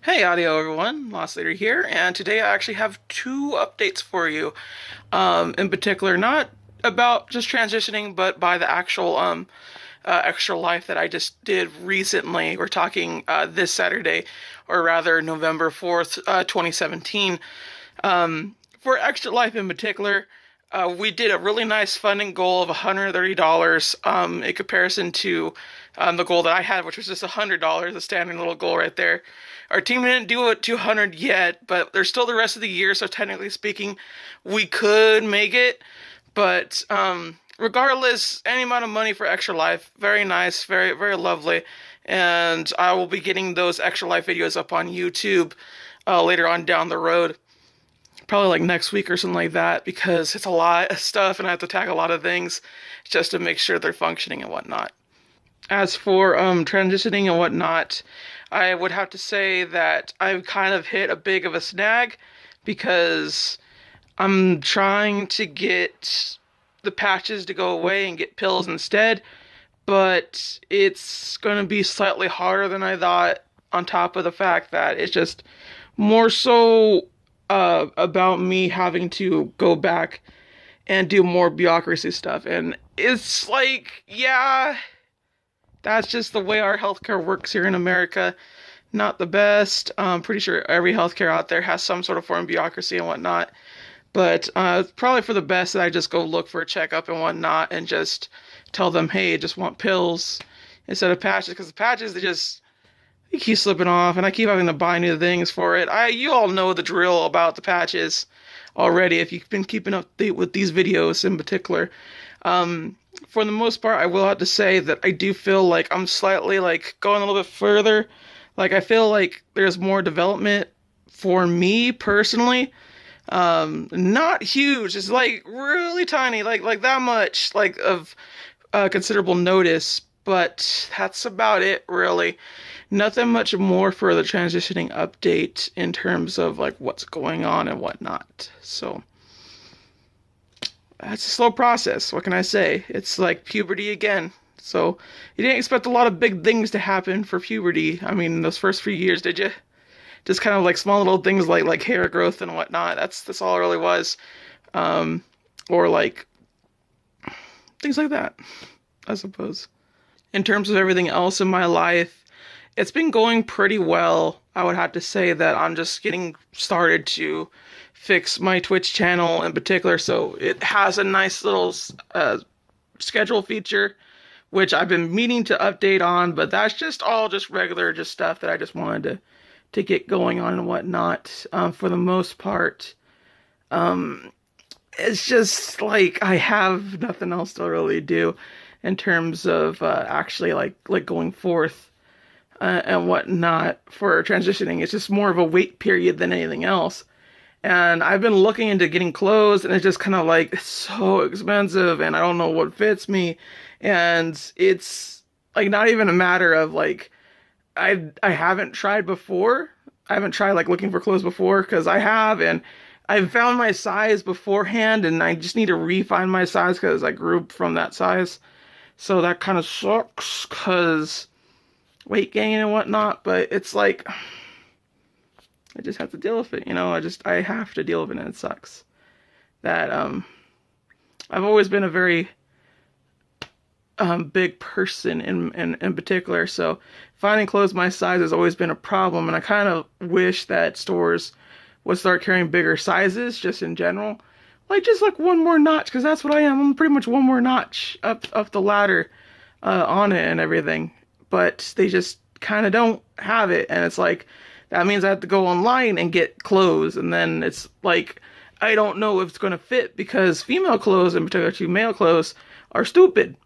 Hey audio everyone, Lost Leader here, and today I actually have two updates for you. In particular, not about just transitioning, but by the actual extra life that I just did recently. We're talking this Saturday, or rather November 4th, 2017. For extra life in particular, we did a really nice funding goal of $130 in comparison to the goal that I had, which was just $100, a standard little goal right there. Our team didn't do it 200 yet, but there's still the rest of the year, so technically speaking, we could make it. But regardless, any amount of money for Extra Life, very nice, very, very lovely. And I will be getting those Extra Life videos up on YouTube later on down the road. Probably like next week or something like that, because it's a lot of stuff and I have to tag a lot of things just to make sure they're functioning and whatnot. As for transitioning and whatnot, I would have to say that I've kind of hit a big of a snag because I'm trying to get the patches to go away and get pills instead, but it's going to be slightly harder than I thought, on top of the fact that it's just more so about me having to go back and do more bureaucracy stuff. And it's like, yeah, that's just the way our healthcare works here in America. Not the best. I'm pretty sure every healthcare out there has some sort of form of bureaucracy and whatnot. But it's probably for the best that I just go look for a checkup and whatnot and just tell them, hey, I just want pills instead of patches. Because the patches, they keep slipping off and I keep having to buy new things for it. You all know the drill about the patches already if you've been keeping up with these videos in particular. For the most part, I will have to say that I do feel like I'm slightly like going a little bit further. Like I feel like there's more development for me personally. Not huge. It's like really tiny, like that much, like of considerable notice. But that's about it, really. Nothing much more for the transitioning update in terms of like what's going on and whatnot. So that's a slow process. What can I say? It's like puberty again. So you didn't expect a lot of big things to happen for puberty. I mean, those first few years, did you? Just kind of like small little things like hair growth and whatnot. That's all it really was. Or like things like that, I suppose. In terms of everything else in my life, it's been going pretty well. I would have to say that I'm just getting started to fix my Twitch channel in particular. So it has a nice little schedule feature, which I've been meaning to update on, but that's just all just regular, just stuff that I just wanted to get going on and whatnot. For the most part, it's just like I have nothing else to really do in terms of actually like going forth and whatnot for transitioning. It's just more of a wait period than anything else. And I've been looking into getting clothes, and it's just kind of like, it's so expensive, and I don't know what fits me. And it's like not even a matter of like, I haven't tried before. I haven't tried like looking for clothes before, because I have, and I've found my size beforehand, and I just need to refine my size because I grew from that size. So that kind of sucks, because weight gain and whatnot, but it's like, I just have to deal with it, you know. I have to deal with it, and it sucks. That, I've always been a very, big person in particular, so finding clothes my size has always been a problem, and I kind of wish that stores would start carrying bigger sizes, just in general. Like, just like one more notch, because that's what I am. I'm pretty much one more notch up the ladder, on it and everything. But they just kind of don't have it, and it's like, that means I have to go online and get clothes, and then it's like, I don't know if it's going to fit, because female clothes, in particular to male clothes, are stupid.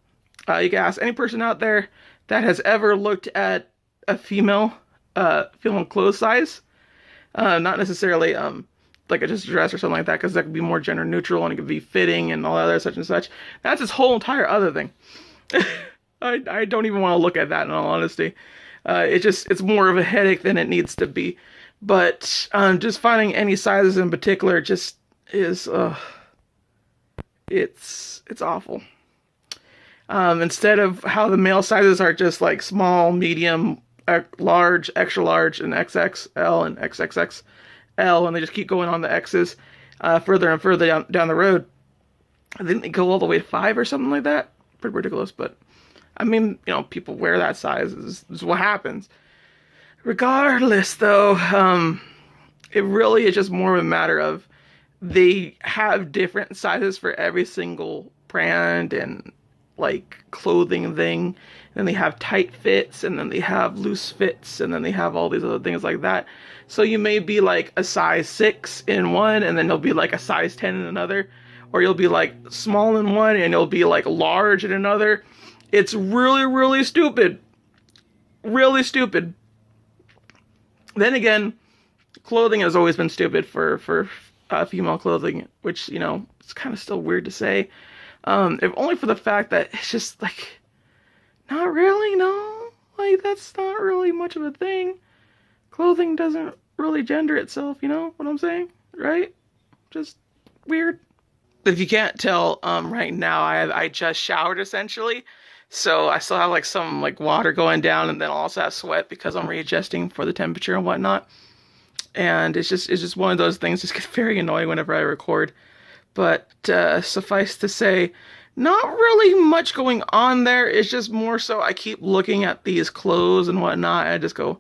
You can ask any person out there that has ever looked at a female clothes size. Not necessarily like a just dress or something like that, because that could be more gender neutral and it could be fitting and all that other such and such. That's this whole entire other thing. I don't even want to look at that, in all honesty. It's more of a headache than it needs to be. But just finding any sizes in particular just is it's awful. Instead of how the male sizes are just like small, medium, large, extra large, and XXL and XXXL, and they just keep going on the X's further and further down the road. I think they go all the way to 5 or something like that. Pretty ridiculous, but I mean, people wear that size. This is what happens. Regardless, though, it really is just more of a matter of they have different sizes for every single brand and like clothing thing. And then they have tight fits, and then they have loose fits, and then they have all these other things like that. So you may be like a size 6 in one, and then you'll be like a size 10 in another. Or you'll be like small in one, and you'll be like large in another. It's really, really stupid. Really stupid. Then again, clothing has always been stupid for female clothing, which, it's kind of still weird to say. If only for the fact that it's just like, not really, no. Like, that's not really much of a thing. Clothing doesn't really gender itself, you know what I'm saying? Right? Just weird. If you can't tell, right now, I just showered essentially. So I still have like some like water going down, and then I'll also have sweat because I'm readjusting for the temperature and whatnot. And it's just one of those things. Just gets very annoying whenever I record. But suffice to say, not really much going on there. It's just more so I keep looking at these clothes and whatnot, and I just go,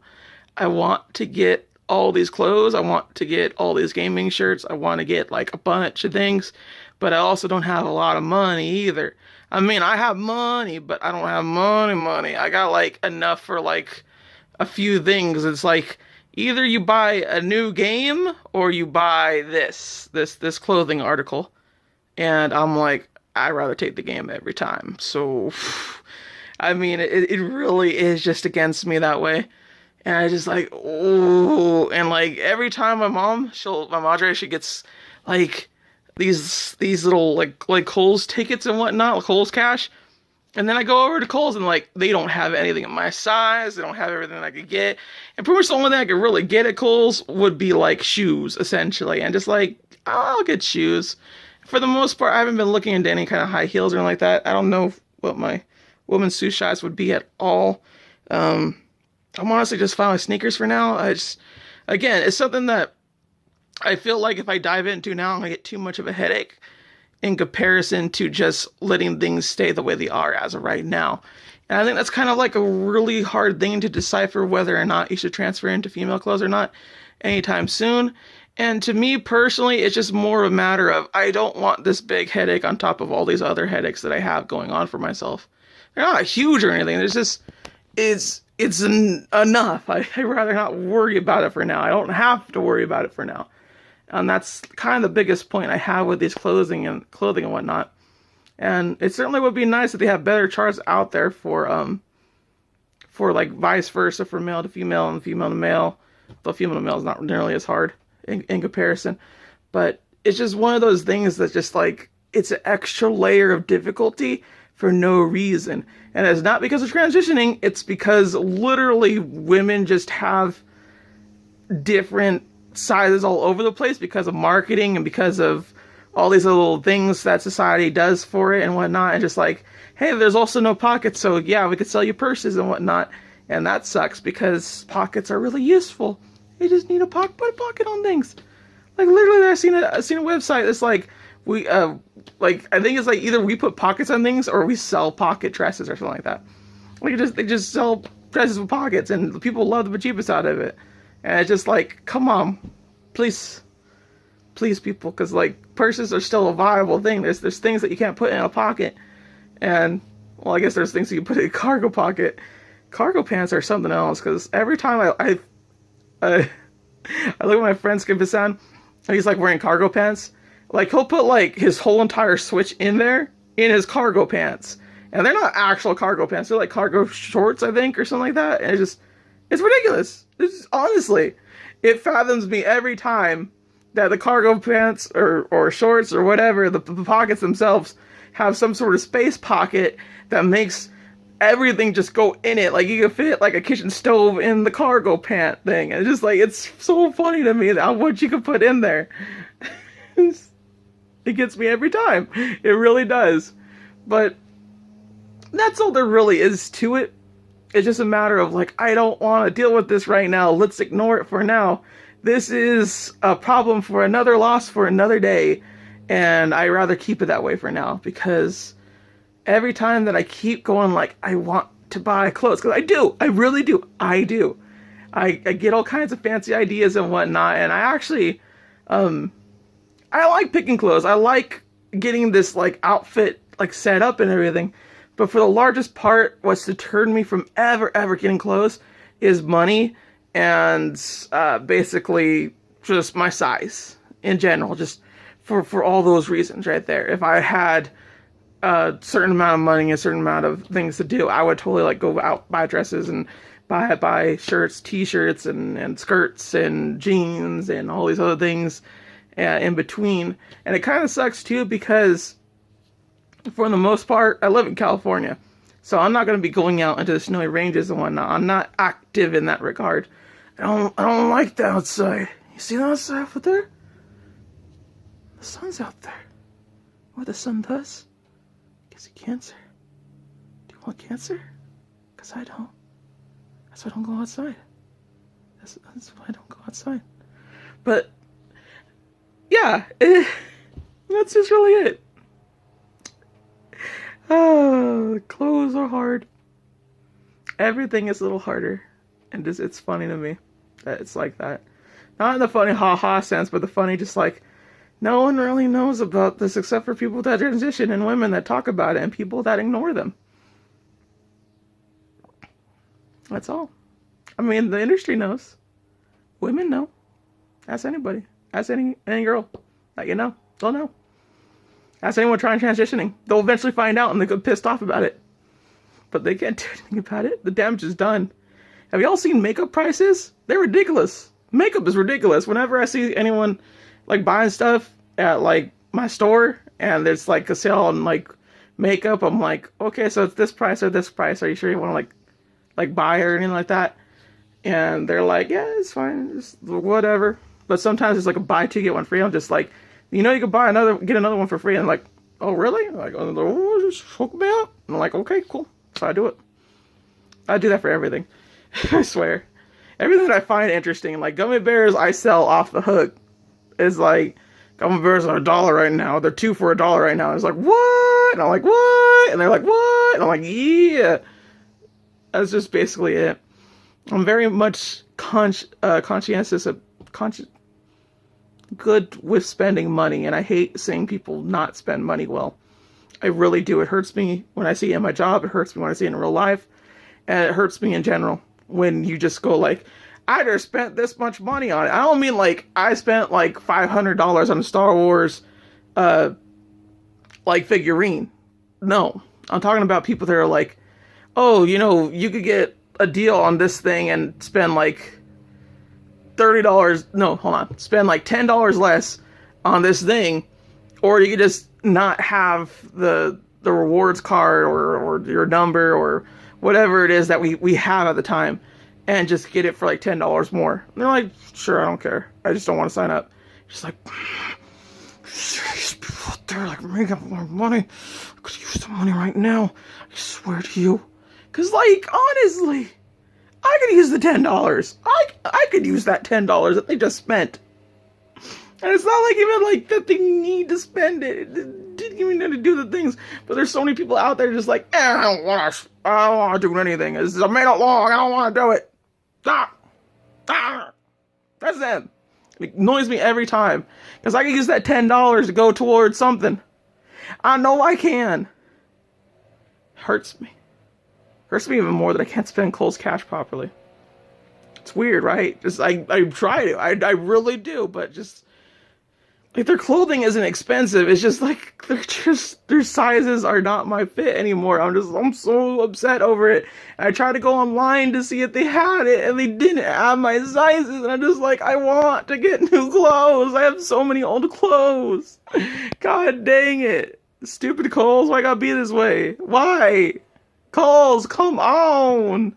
I want to get all these clothes. I want to get all these gaming shirts. I want to get like a bunch of things. But I also don't have a lot of money either. I mean, I have money, but I don't have money. I got like enough for like a few things. It's like either you buy a new game or you buy this clothing article. And I'm like, I'd rather take the game every time. So, I mean, it really is just against me that way. And I just like, oh, and like every time my madre, she gets like these little like Kohl's tickets and whatnot, like Kohl's cash. And then I go over to Kohl's and like, they don't have anything in my size. They don't have everything I could get. And pretty much the only thing I could really get at Kohl's would be like shoes, essentially. And just like, I'll get shoes. For the most part, I haven't been looking into any kind of high heels or anything like that. I don't know what my woman's shoe size would be at all. I'm honestly just fine with sneakers for now. Again, it's something that I feel like if I dive into now, I'm going to get too much of a headache in comparison to just letting things stay the way they are as of right now. And I think that's kind of like a really hard thing to decipher whether or not you should transfer into female clothes or not anytime soon. And to me personally, it's just more a matter of I don't want this big headache on top of all these other headaches that I have going on for myself. They're not huge or anything. There's just, it's enough. I'd rather not worry about it for now. I don't have to worry about it for now. And that's kind of the biggest point I have with these clothing and whatnot. And it certainly would be nice if they have better charts out there for like vice versa, for male to female and female to male. Though female to male is not nearly as hard in comparison. But it's just one of those things that just like, it's an extra layer of difficulty for no reason. And it's not because of transitioning, it's because literally women just have different sizes all over the place because of marketing and because of all these little things that society does for it and whatnot. And just like, hey, there's also no pockets, so yeah, we could sell you purses and whatnot. And that sucks because pockets are really useful. You just need put a pocket on things. Like literally, I've seen a website that's like, I think it's like either we put pockets on things or we sell pocket dresses or something like that. Like they just sell dresses with pockets, and the people love the bejeebus out of it. And it's just like, come on, please people, because like purses are still a viable thing. There's things that you can't put in a pocket, and well, I guess there's things you can put in a cargo pocket. Cargo pants are something else, because every time I look at my friend Skip-san, and he's like wearing cargo pants. Like, he'll put, like, his whole entire Switch in there, in his cargo pants. And they're not actual cargo pants. They're, like, cargo shorts, I think, or something like that. And it's ridiculous. Honestly, it fathoms me every time that the cargo pants or shorts or whatever, the pockets themselves, have some sort of space pocket that makes everything just go in it. Like, you can fit, like, a kitchen stove in the cargo pant thing. And it's just, like, it's so funny to me that what you can put in there. It gets me every time. It really does. But that's all there really is to it. it's just a matter of like, I don't want to deal with this right now. Let's ignore it for now. This is a problem for another loss for another day. And I rather keep it that way for now, because every time that I keep going like, I want to buy clothes, because I really do. I get all kinds of fancy ideas and whatnot. And I actually, I like picking clothes. I like getting this like outfit like set up and everything. But for the largest part, what's deterred me from ever getting clothes is money and basically just my size in general. Just for all those reasons right there. If I had a certain amount of money, a certain amount of things to do, I would totally like go out, buy dresses and buy shirts, t-shirts and skirts and jeans and all these other things in between. And it kind of sucks too, because for the most part, I live in California, so I'm not going to be going out into the snowy ranges and whatnot. I'm not active in that regard. I don't like the outside. You see the outside over there? The sun's out there. What the sun does gives you cancer. Do you want cancer? Because I don't. That's why I don't go outside. That's why I don't go outside. But yeah, that's just really it. Oh, clothes are hard. Everything is a little harder. And just, it's funny to me that it's like that. Not in the funny ha-ha sense, but the funny just like, no one really knows about this except for people that transition and women that talk about it and people that ignore them. That's all. I mean, the industry knows. Women know. Ask anybody. Ask any girl that you know. They'll know. Ask anyone trying transitioning. They'll eventually find out and they get pissed off about it. But they can't do anything about it. The damage is done. Have y'all seen makeup prices? They're ridiculous. Makeup is ridiculous. Whenever I see anyone like buying stuff at like my store and there's like a sale on like makeup, I'm like, okay, so it's this price or this price. Are you sure you want to like buy or anything like that? And they're like, yeah, it's fine, just whatever. But sometimes it's like a buy two get one free. I'm just like, you know, you could get another one for free. And I'm like, oh really? Like, oh, just hook me up. And I'm like, okay, cool. So I do it. I do that for everything. I swear. Everything that I find interesting, like gummy bears, I sell off the hook. It's like, gummy bears are $1 right now. They're 2 for $1 right now. And it's like, what? And I'm like, what? And they're like, what? And I'm like, yeah. That's just basically it. I'm very much conscientious of good with spending money, and I hate seeing people not spend money well. I really do. It hurts me when I see it in my job. It hurts me when I see it in real life, and it hurts me in general when you just go like, I just spent this much money on it. I don't mean like I spent like $500 on a Star Wars like figurine. No, I'm talking about people that are like, oh, you know, you could get a deal on this thing and spend like $30. No, hold on. Spend like $10 less on this thing, or you could just not have the rewards card or your number or whatever it is that we have at the time, and just get it for like $10 more. And they're like, sure, I don't care. I just don't want to sign up. Just like, these people out there like making more money. I could use the money right now. I swear to you. Because like, honestly, I could use the $10. I could use that $10 that they just spent. And it's not like even like that they need to spend it. It didn't even need to do the things. But there's so many people out there just like, I don't want to do anything. I made it long. I don't want to do it. That's them. It annoys me every time. Because I can use that $10 to go towards something. I know I can. Hurts me. Hurts me even more that I can't spend Kohl's cash properly. It's weird, right? Just I try to. I really do, but just like their clothing isn't expensive. It's just like their sizes are not my fit anymore. I'm so upset over it. And I tried to go online to see if they had it, and they didn't have my sizes. And I'm just like, I want to get new clothes. I have so many old clothes. God dang it. Stupid Kohl's, why gotta be this way? Why? Kohl's, come on!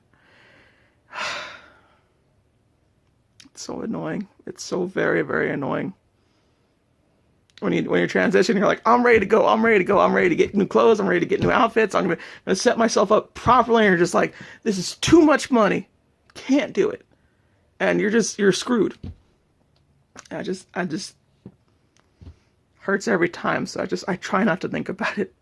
It's so annoying. It's so very, very annoying. when you're transitioning, you're like, I'm ready to go, I'm ready to go, I'm ready to get new clothes, I'm ready to get new outfits, I'm gonna set myself up properly, and you're just like, this is too much money, can't do it, and you're screwed. I just hurts every time, so I try not to think about it.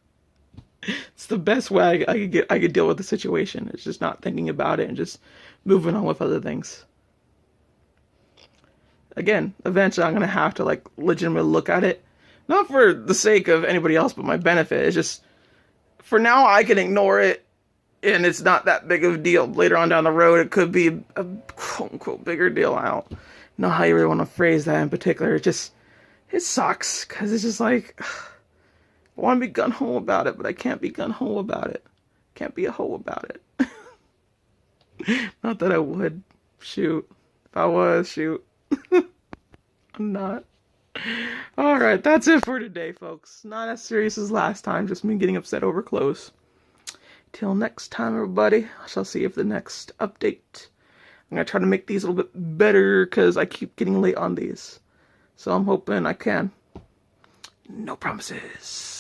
It's the best way I could deal with the situation. It's just not thinking about it and just moving on with other things. Again, eventually I'm gonna have to like legitimately look at it, not for the sake of anybody else, but my benefit. It's just for now I can ignore it, and it's not that big of a deal. Later on down the road, it could be a quote unquote bigger deal. I don't know how you really want to phrase that in particular. It sucks because it's just like I want to be gun ho about it, but I can't be gun ho about it. Can't be a hoe about it. Not that I would. Shoot, if I was, shoot. I'm not. Alright, that's it for today, folks. Not as serious as last time, just me getting upset over clothes. Till next time, everybody, I shall see you for the next update. I'm going to try to make these a little bit better, because I keep getting late on these. So I'm hoping I can. No promises.